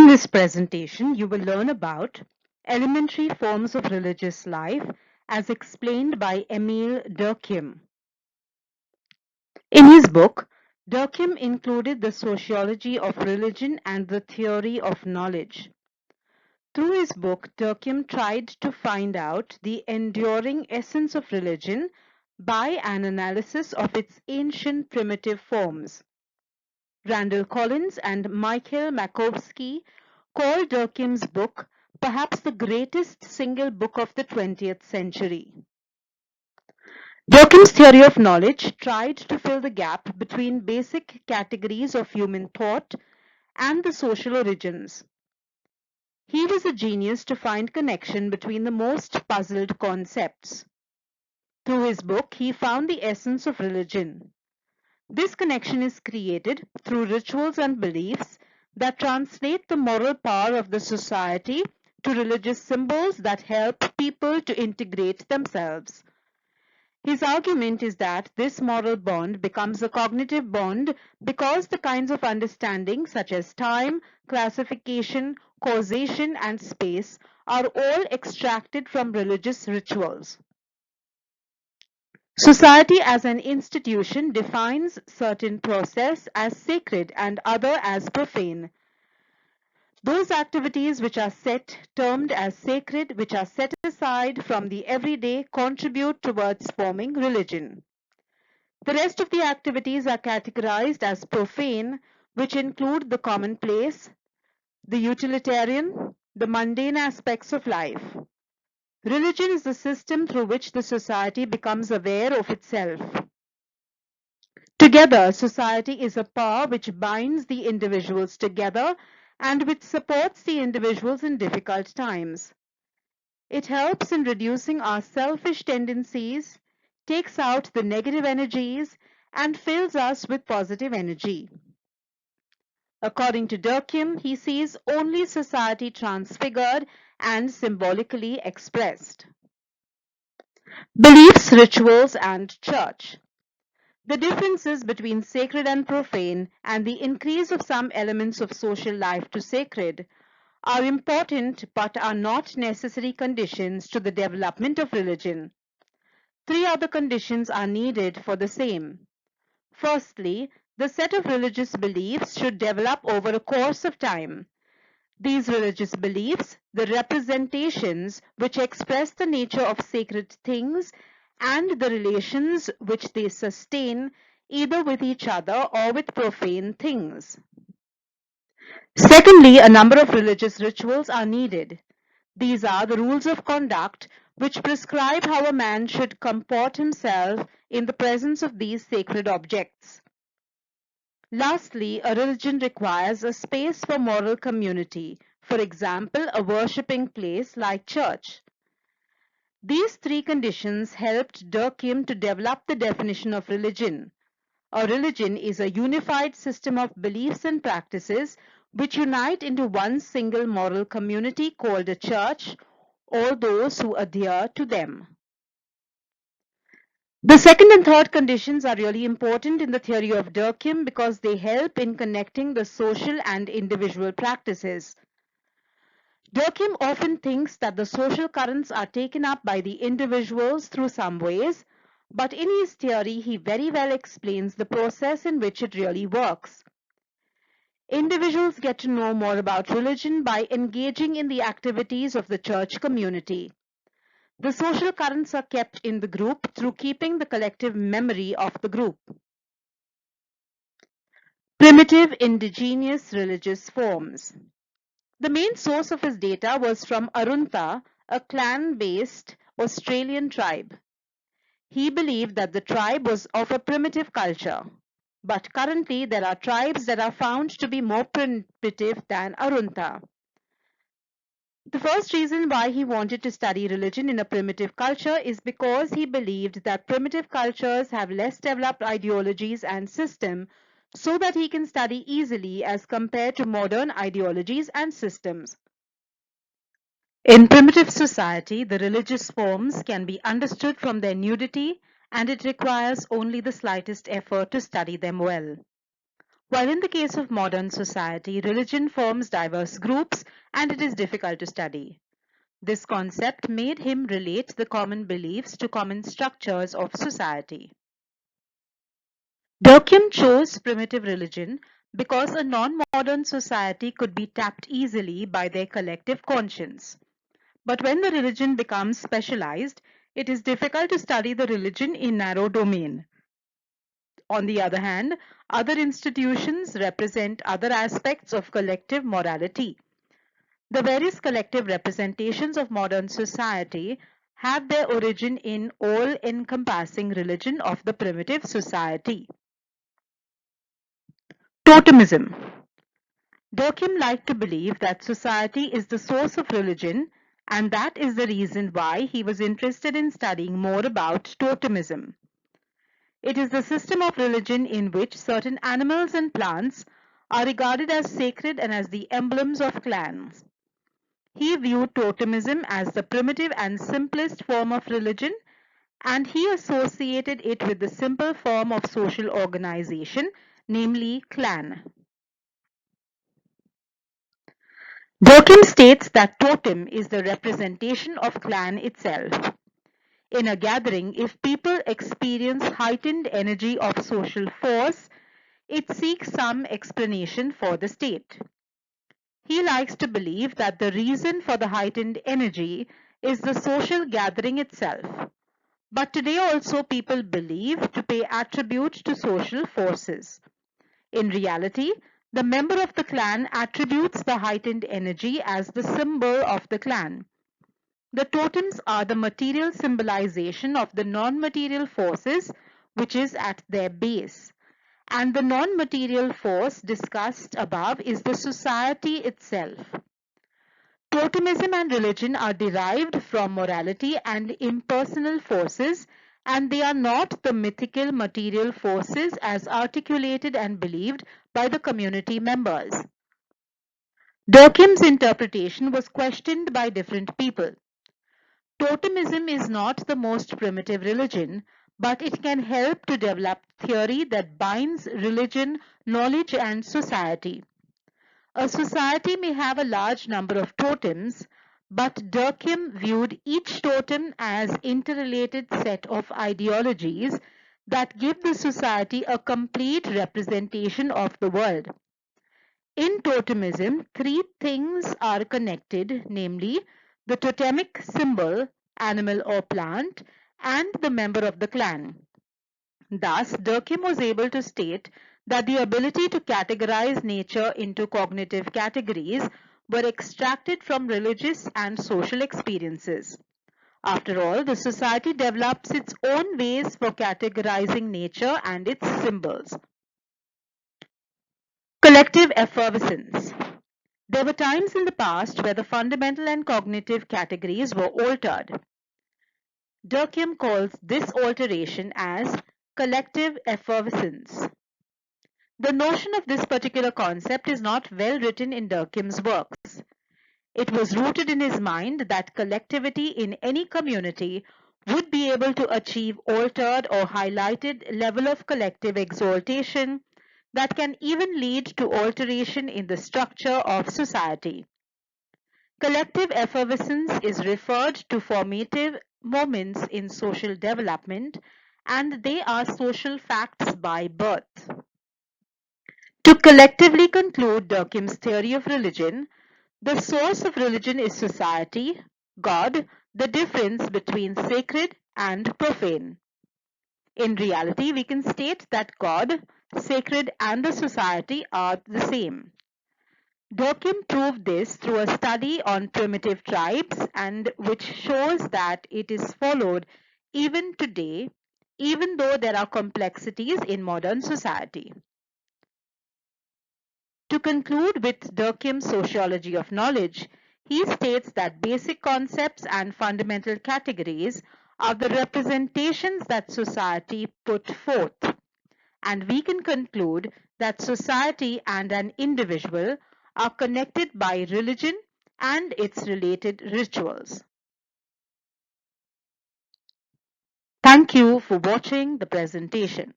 this presentation, you will learn about elementary forms of religious life as explained by Emile Durkheim. In his book, Durkheim included the sociology of religion and the theory of knowledge. Through his book, Durkheim tried to find out the enduring essence of religion by an analysis of its ancient primitive forms. Randall Collins and Michael Makovsky call Durkheim's book perhaps the greatest single book of the 20th century. Durkheim's theory of knowledge tried to fill the gap between basic categories of human thought and the social origins. He was a genius to find connection between the most puzzled concepts. Through his book, he found the essence of religion. This connection is created through rituals and beliefs that translate the moral power of the society to religious symbols that help people to integrate themselves. His argument is that this moral bond becomes a cognitive bond because the kinds of understanding such as time, classification, causation, and space are all extracted from religious rituals. Society as an institution defines certain process as sacred and other as profane. Those activities which are termed as sacred, which are set aside from the everyday, contribute towards forming religion. The rest of the activities are categorized as profane, which include the commonplace, the utilitarian, the mundane aspects of life. Religion is the system through which the society becomes aware of itself. Together, society is a power which binds the individuals together and which supports the individuals in difficult times. It helps in reducing our selfish tendencies, takes out the negative energies, and fills us with positive energy. According to Durkheim, he sees only society transfigured and symbolically expressed. Beliefs, rituals, and church. The differences between sacred and profane and the increase of some elements of social life to sacred are important but are not necessary conditions to the development of religion. Three other conditions are needed for the same. Firstly, the set of religious beliefs should develop over a course of time. These religious beliefs, the representations which express the nature of sacred things and the relations which they sustain either with each other or with profane things. Secondly, a number of religious rituals are needed. These are the rules of conduct which prescribe how a man should comport himself in the presence of these sacred objects. Lastly, a religion requires a space for moral community, for example, a worshipping place like church. These three conditions helped Durkheim to develop the definition of religion. A religion is a unified system of beliefs and practices which unite into one single moral community called a church, or those who adhere to them. The second and third conditions are really important in the theory of Durkheim because they help in connecting the social and individual practices. Durkheim often thinks that the social currents are taken up by the individuals through some ways, but in his theory he very well explains the process in which it really works. Individuals get to know more about religion by engaging in the activities of the church community. The social currents are kept in the group through keeping the collective memory of the group. Primitive indigenous religious forms. The main source of his data was from Arunta, a clan-based Australian tribe. He believed that the tribe was of a primitive culture, but currently there are tribes that are found to be more primitive than Arunta. The first reason why he wanted to study religion in a primitive culture is because he believed that primitive cultures have less developed ideologies and systems so that he can study easily as compared to modern ideologies and systems. In primitive society, the religious forms can be understood from their nudity and it requires only the slightest effort to study them well. While in the case of modern society, religion forms diverse groups and it is difficult to study. This concept made him relate the common beliefs to common structures of society. Durkheim chose primitive religion because a non-modern society could be tapped easily by their collective conscience. But when the religion becomes specialized, it is difficult to study the religion in narrow domain. On the other hand, other institutions represent other aspects of collective morality. The various collective representations of modern society have their origin in all-encompassing religion of the primitive society. Totemism. Durkheim liked to believe that society is the source of religion, and that is the reason why he was interested in studying more about totemism. It is the system of religion in which certain animals and plants are regarded as sacred and as the emblems of clans. He viewed totemism as the primitive and simplest form of religion, and he associated it with the simple form of social organization, namely clan. Durkheim states that totem is the representation of clan itself. In a gathering, if people experience heightened energy of social force, it seeks some explanation for the state. He likes to believe that the reason for the heightened energy is the social gathering itself. But today also people believe to pay attribute to social forces. In reality, the member of the clan attributes the heightened energy as the symbol of the clan. The totems are the material symbolization of the non-material forces which is at their base. And the non-material force discussed above is the society itself. Totemism and religion are derived from morality and impersonal forces, and they are not the mythical material forces as articulated and believed by the community members. Durkheim's interpretation was questioned by different people. Totemism is not the most primitive religion, but it can help to develop theory that binds religion, knowledge, and society. A society may have a large number of totems, but Durkheim viewed each totem as interrelated set of ideologies that give the society a complete representation of the world. In totemism, three things are connected, namely the totemic symbol, animal or plant, and the member of the clan. Thus, Durkheim was able to state that the ability to categorize nature into cognitive categories were extracted from religious and social experiences. After all, the society develops its own ways for categorizing nature and its symbols. Collective effervescence. There were times in the past where the fundamental and cognitive categories were altered. Durkheim calls this alteration as collective effervescence. The notion of this particular concept is not well written in Durkheim's works. It was rooted in his mind that collectivity in any community would be able to achieve altered or highlighted level of collective exaltation that can even lead to alteration in the structure of society. Collective effervescence is referred to formative moments in social development, and they are social facts by birth. To collectively conclude Durkheim's theory of religion, the source of religion is society, God, the difference between sacred and profane. In reality, we can state that God, sacred, and the society are the same. Durkheim proved this through a study on primitive tribes, and which shows that it is followed even today, even though there are complexities in modern society. To conclude with Durkheim's sociology of knowledge, he states that basic concepts and fundamental categories are the representations that society put forth, and we can conclude that society and an individual are connected by religion and its related rituals. Thank you for watching the presentation.